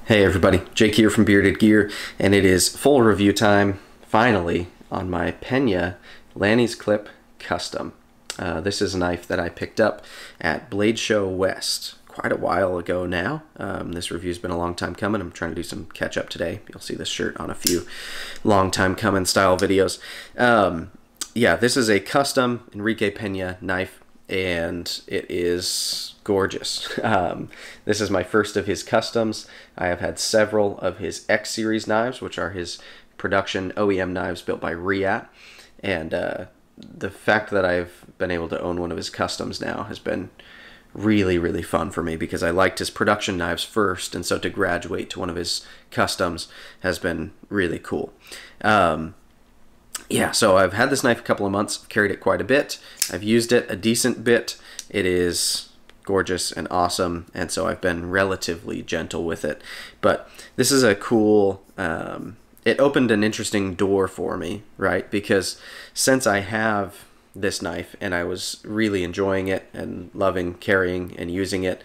Hey everybody, Jake here from Bearded Gear, and it is full review time, finally, on my Pena Lannys Clip Custom. This is a knife that I picked up at Blade Show West quite a while ago now. This review's been a long time coming. I'm trying to do some catch up today. You'll see this shirt on a few long time coming style videos. Yeah, this is a custom Enrique Peña knife, and it is gorgeous. This is my first of his customs. I have had several of his X series knives, which are his production OEM knives built by Riat, and the fact that I've been able to own one of his customs now has been really fun for me, because I liked his production knives first, and so to graduate to one of his customs has been really cool. Yeah, so I've had this knife a couple of months, I've carried it quite a bit, I've used it a decent bit. It is gorgeous and awesome, and so I've been relatively gentle with it. But this is a cool, it opened an interesting door for me, right? Because since I have this knife and I was really enjoying it and loving carrying and using it,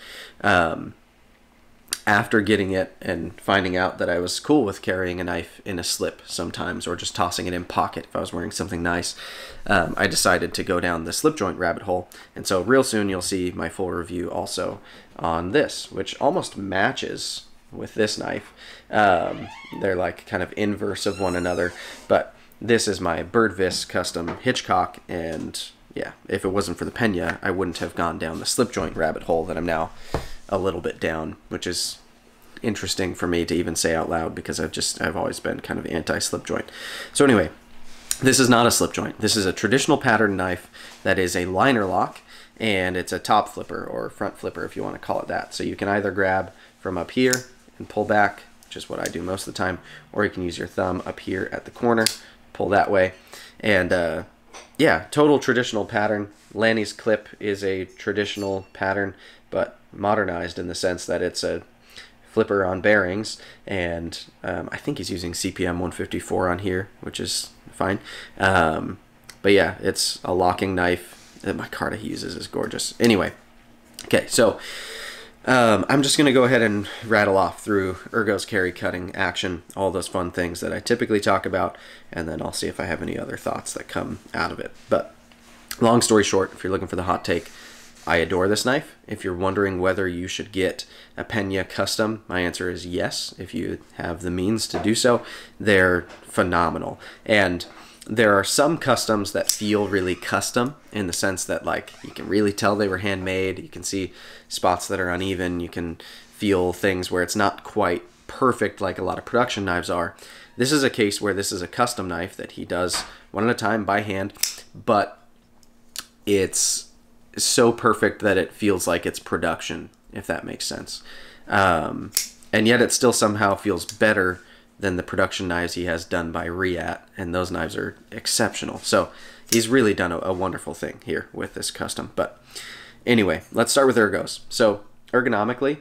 after getting it and finding out that I was cool with carrying a knife in a slip sometimes, or just tossing it in pocket if I was wearing something nice, I decided to go down the slip joint rabbit hole. And so real soon you'll see my full review also on this, which almost matches with this knife. They're like kind of inverse of one another, but this is my Birdvis custom Hitchcock, and yeah, if it wasn't for the Pena, I wouldn't have gone down the slip joint rabbit hole that I'm now a little bit down, which is interesting for me to even say out loud, because I've always been kind of anti-slip joint. So anyway, this is not a slip joint. This is a traditional pattern knife that is a liner lock, and it's a top flipper or front flipper if you want to call it that. So you can either grab from up here and pull back, which is what I do most of the time, or you can use your thumb up here at the corner, pull that way. And yeah, total traditional pattern. Lanny's clip is a traditional pattern, but modernized in the sense that it's a flipper on bearings, and I think he's using CPM 154 on here, which is fine. But yeah, it's a locking knife that my Carta uses. Is gorgeous. Anyway, okay, so I'm just going to go ahead and rattle off through Ergo's carry, cutting, action, all those fun things that I typically talk about, and then I'll see if I have any other thoughts that come out of it. But long story short, if you're looking for the hot take, I adore this knife. If you're wondering whether you should get a Pena custom, my answer is yes, if you have the means to do so. They're phenomenal. And there are some customs that feel really custom, in the sense that, like, you can really tell they were handmade. You can see spots that are uneven. You can feel things where it's not quite perfect like a lot of production knives are. This is a case where this is a custom knife that he does one at a time by hand, but it's so perfect that it feels like it's production, if that makes sense. And yet it still somehow feels better than the production knives he has done by Riat, and those knives are exceptional. So he's really done a wonderful thing here with this custom. But anyway, let's start with Ergos. So ergonomically,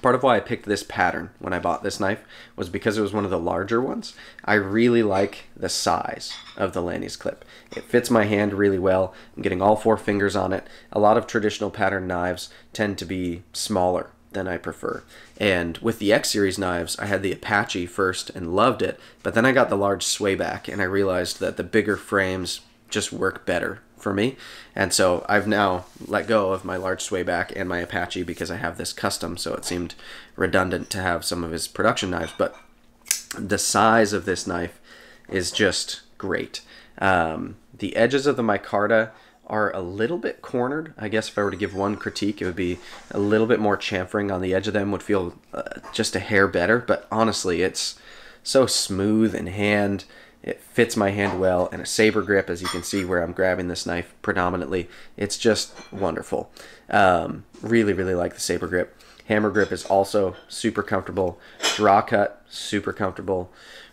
part of why I picked this pattern when I bought this knife was because it was one of the larger ones. I really like the size of the Lannys clip. It fits my hand really well. I'm getting all 4 fingers on it. A lot of traditional pattern knives tend to be smaller than I prefer. And with the X series knives, I had the Apache first and loved it, but then I got the large swayback and I realized that the bigger frames just work better for me. And so I've now let go of my large swayback and my Apache because I have this custom, so it seemed redundant to have some of his production knives. But the size of this knife is just great. The edges of the micarta are a little bit cornered. I guess if I were to give one critique, it would be a little bit more chamfering on the edge of them would feel just a hair better. But honestly, it's so smooth in hand. It fits my hand well, and a saber grip, as you can see where I'm grabbing this knife predominantly. It's just wonderful. Really like the saber grip. Hammer grip is also super comfortable. Draw cut, super comfortable.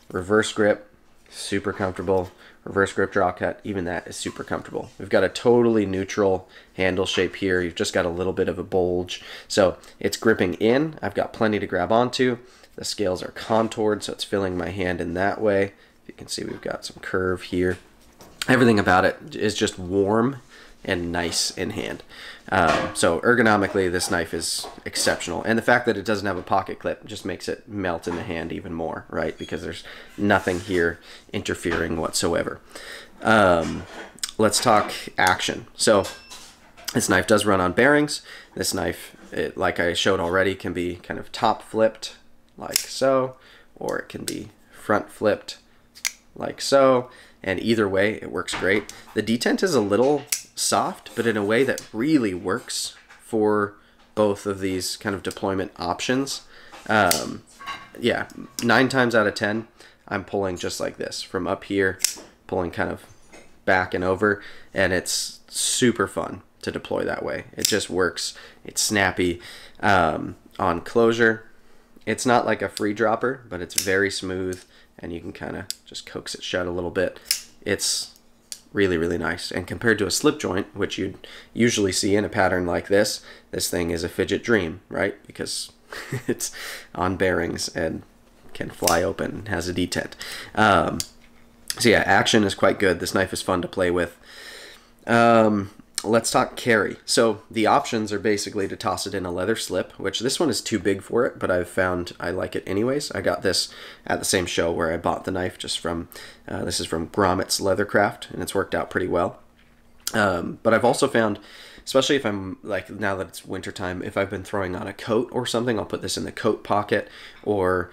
Reverse grip, super comfortable. Reverse grip, draw cut, even that is super comfortable. We've got a totally neutral handle shape here. You've just got a little bit of a bulge. So it's gripping in. I've got plenty to grab onto. The scales are contoured, so it's filling my hand in that way. You can see we've got some curve here. Everything about it is just warm and nice in hand. So ergonomically, this knife is exceptional. And the fact that it doesn't have a pocket clip just makes it melt in the hand even more, right? Because there's nothing here interfering whatsoever. Let's talk action. So this knife does run on bearings. This knife, like I showed already, can be kind of top flipped like so, or it can be front flipped like so, and either way it works great. The detent is a little soft, but in a way that really works for both of these kind of deployment options. Yeah, 9 times out of 10 I'm pulling just like this from up here, pulling kind of back and over, and it's super fun to deploy that way. It just works. It's snappy. On closure, it's not like a free dropper, but it's very smooth, and you can kind of just coax it shut a little bit. It's really, really nice. And compared to a slip joint, which you'd usually see in a pattern like this thing is a fidget dream, right? Because it's on bearings and can fly open and has a detent. So yeah, action is quite good. This knife is fun to play with. Let's talk carry. So the options are basically to toss it in a leather slip, which this one is too big for it, but I've found I like it anyways. I got this at the same show where I bought the knife, just from, this is from Gromit's Leathercraft, and it's worked out pretty well. But I've also found, especially if I'm, like, now that it's wintertime, if I've been throwing on a coat or something, I'll put this in the coat pocket, or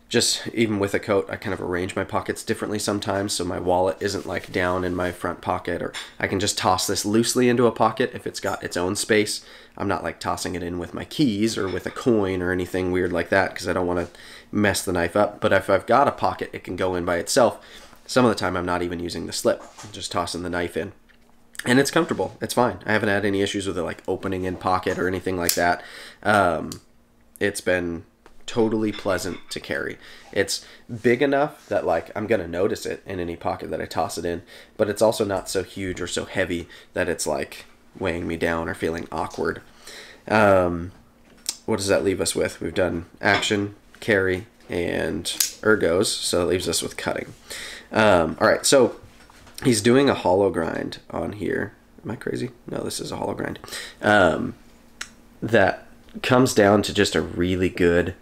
just even with a coat, I kind of arrange my pockets differently sometimes, so my wallet isn't like down in my front pocket, or I can just toss this loosely into a pocket if it's got its own space. I'm not like tossing it in with my keys or with a coin or anything weird like that, because I don't want to mess the knife up. But if I've got a pocket, it can go in by itself. Some of the time I'm not even using the slip, I'm just tossing the knife in. And it's comfortable, it's fine. I haven't had any issues with it like opening in pocket or anything like that. It's been totally pleasant to carry. It's big enough that like I'm gonna notice it in any pocket that I toss it in, but it's also not so huge or so heavy that it's like weighing me down or feeling awkward. What does that leave us with? We've done action, carry, and ergos, so it leaves us with cutting. All right, so he's doing a hollow grind on here. Am I crazy? No, this is a hollow grind. That comes down to just a really good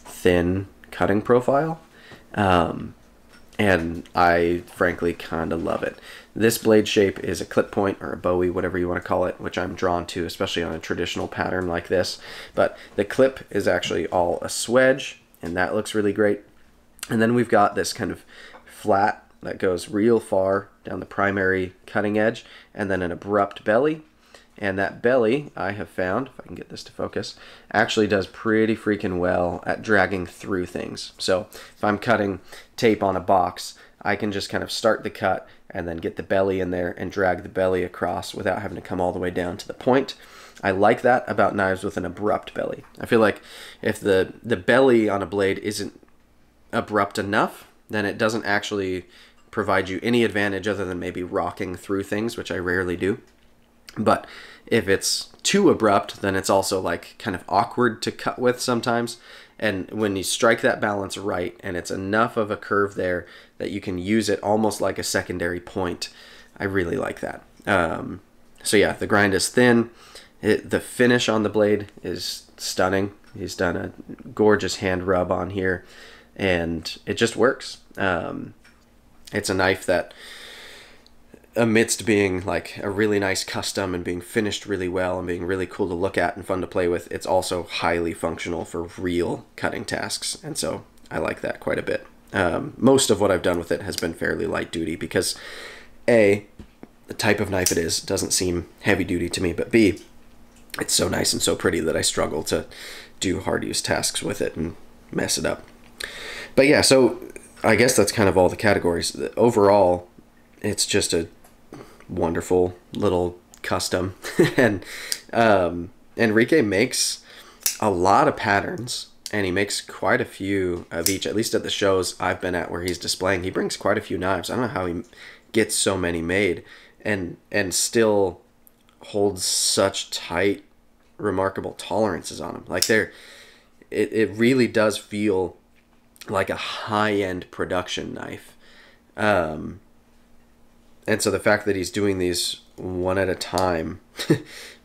thin cutting profile, and I frankly kind of love it. This blade shape is a clip point or a bowie, whatever you want to call it, which I'm drawn to, especially on a traditional pattern like this. But the clip is actually all a swedge, and that looks really great. And then we've got this kind of flat that goes real far down the primary cutting edge, and then an abrupt belly. And that belly, I have found, if I can get this to focus, actually does pretty freaking well at dragging through things. So if I'm cutting tape on a box, I can just kind of start the cut and then get the belly in there and drag the belly across without having to come all the way down to the point. I like that about knives with an abrupt belly. I feel like if the belly on a blade isn't abrupt enough, then it doesn't actually provide you any advantage other than maybe rocking through things, which I rarely do. But if it's too abrupt, then it's also like kind of awkward to cut with sometimes. And when you strike that balance right, and it's enough of a curve there that you can use it almost like a secondary point, I really like that. So yeah, the grind is thin. The finish on the blade is stunning. He's done a gorgeous hand rub on here, and it just works. It's a knife that, amidst being like a really nice custom and being finished really well and being really cool to look at and fun to play with, it's also highly functional for real cutting tasks, and so I like that quite a bit. Most of what I've done with it has been fairly light duty because A, the type of knife it is doesn't seem heavy duty to me, but B, it's so nice and so pretty that I struggle to do hard use tasks with it and mess it up. But yeah, so I guess that's kind of all the categories. Overall, it's just a wonderful little custom. And Enrique makes a lot of patterns, and he makes quite a few of each, at least at the shows I've been at where he's displaying. He brings quite a few knives. I don't know how he gets so many made and still holds such tight, remarkable tolerances on them. Like it really does feel like a high-end production knife. And so the fact that he's doing these one at a time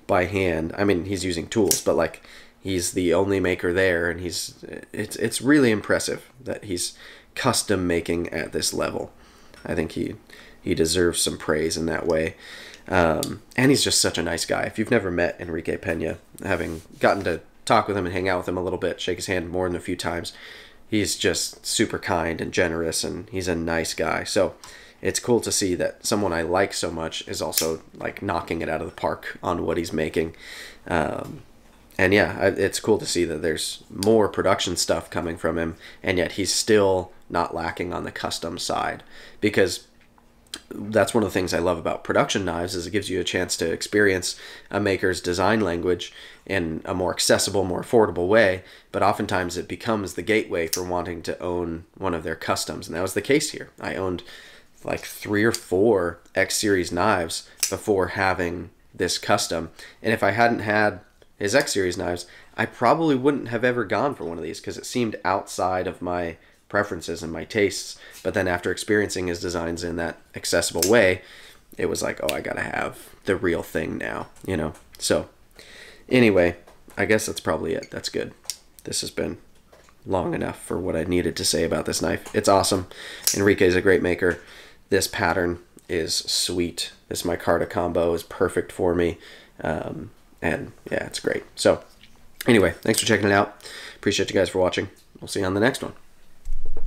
by hand. I mean, he's using tools, but like he's the only maker there, and it's really impressive that he's custom making at this level. I think he deserves some praise in that way. And he's just such a nice guy. If you've never met Enrique Pena, having gotten to talk with him and hang out with him a little bit, shake his hand more than a few times, he's just super kind and generous, and he's a nice guy. So it's cool to see that someone I like so much is also like knocking it out of the park on what he's making. And yeah, it's cool to see that there's more production stuff coming from him, and yet he's still not lacking on the custom side, because that's one of the things I love about production knives is it gives you a chance to experience a maker's design language in a more accessible, more affordable way, but oftentimes it becomes the gateway for wanting to own one of their customs, and that was the case here. I owned like 3 or 4 X Series knives before having this custom, and if I hadn't had his X Series knives, I probably wouldn't have ever gone for one of these because it seemed outside of my preferences and my tastes. But then after experiencing his designs in that accessible way, it was like, oh, I gotta have the real thing now, you know? So anyway, I guess that's probably it. That's good. This has been long enough for what I needed to say about this knife. It's awesome. Enrique is a great maker. This pattern is sweet. This micarta combo is perfect for me. And yeah, it's great. So anyway, thanks for checking it out. Appreciate you guys for watching. We'll see you on the next one.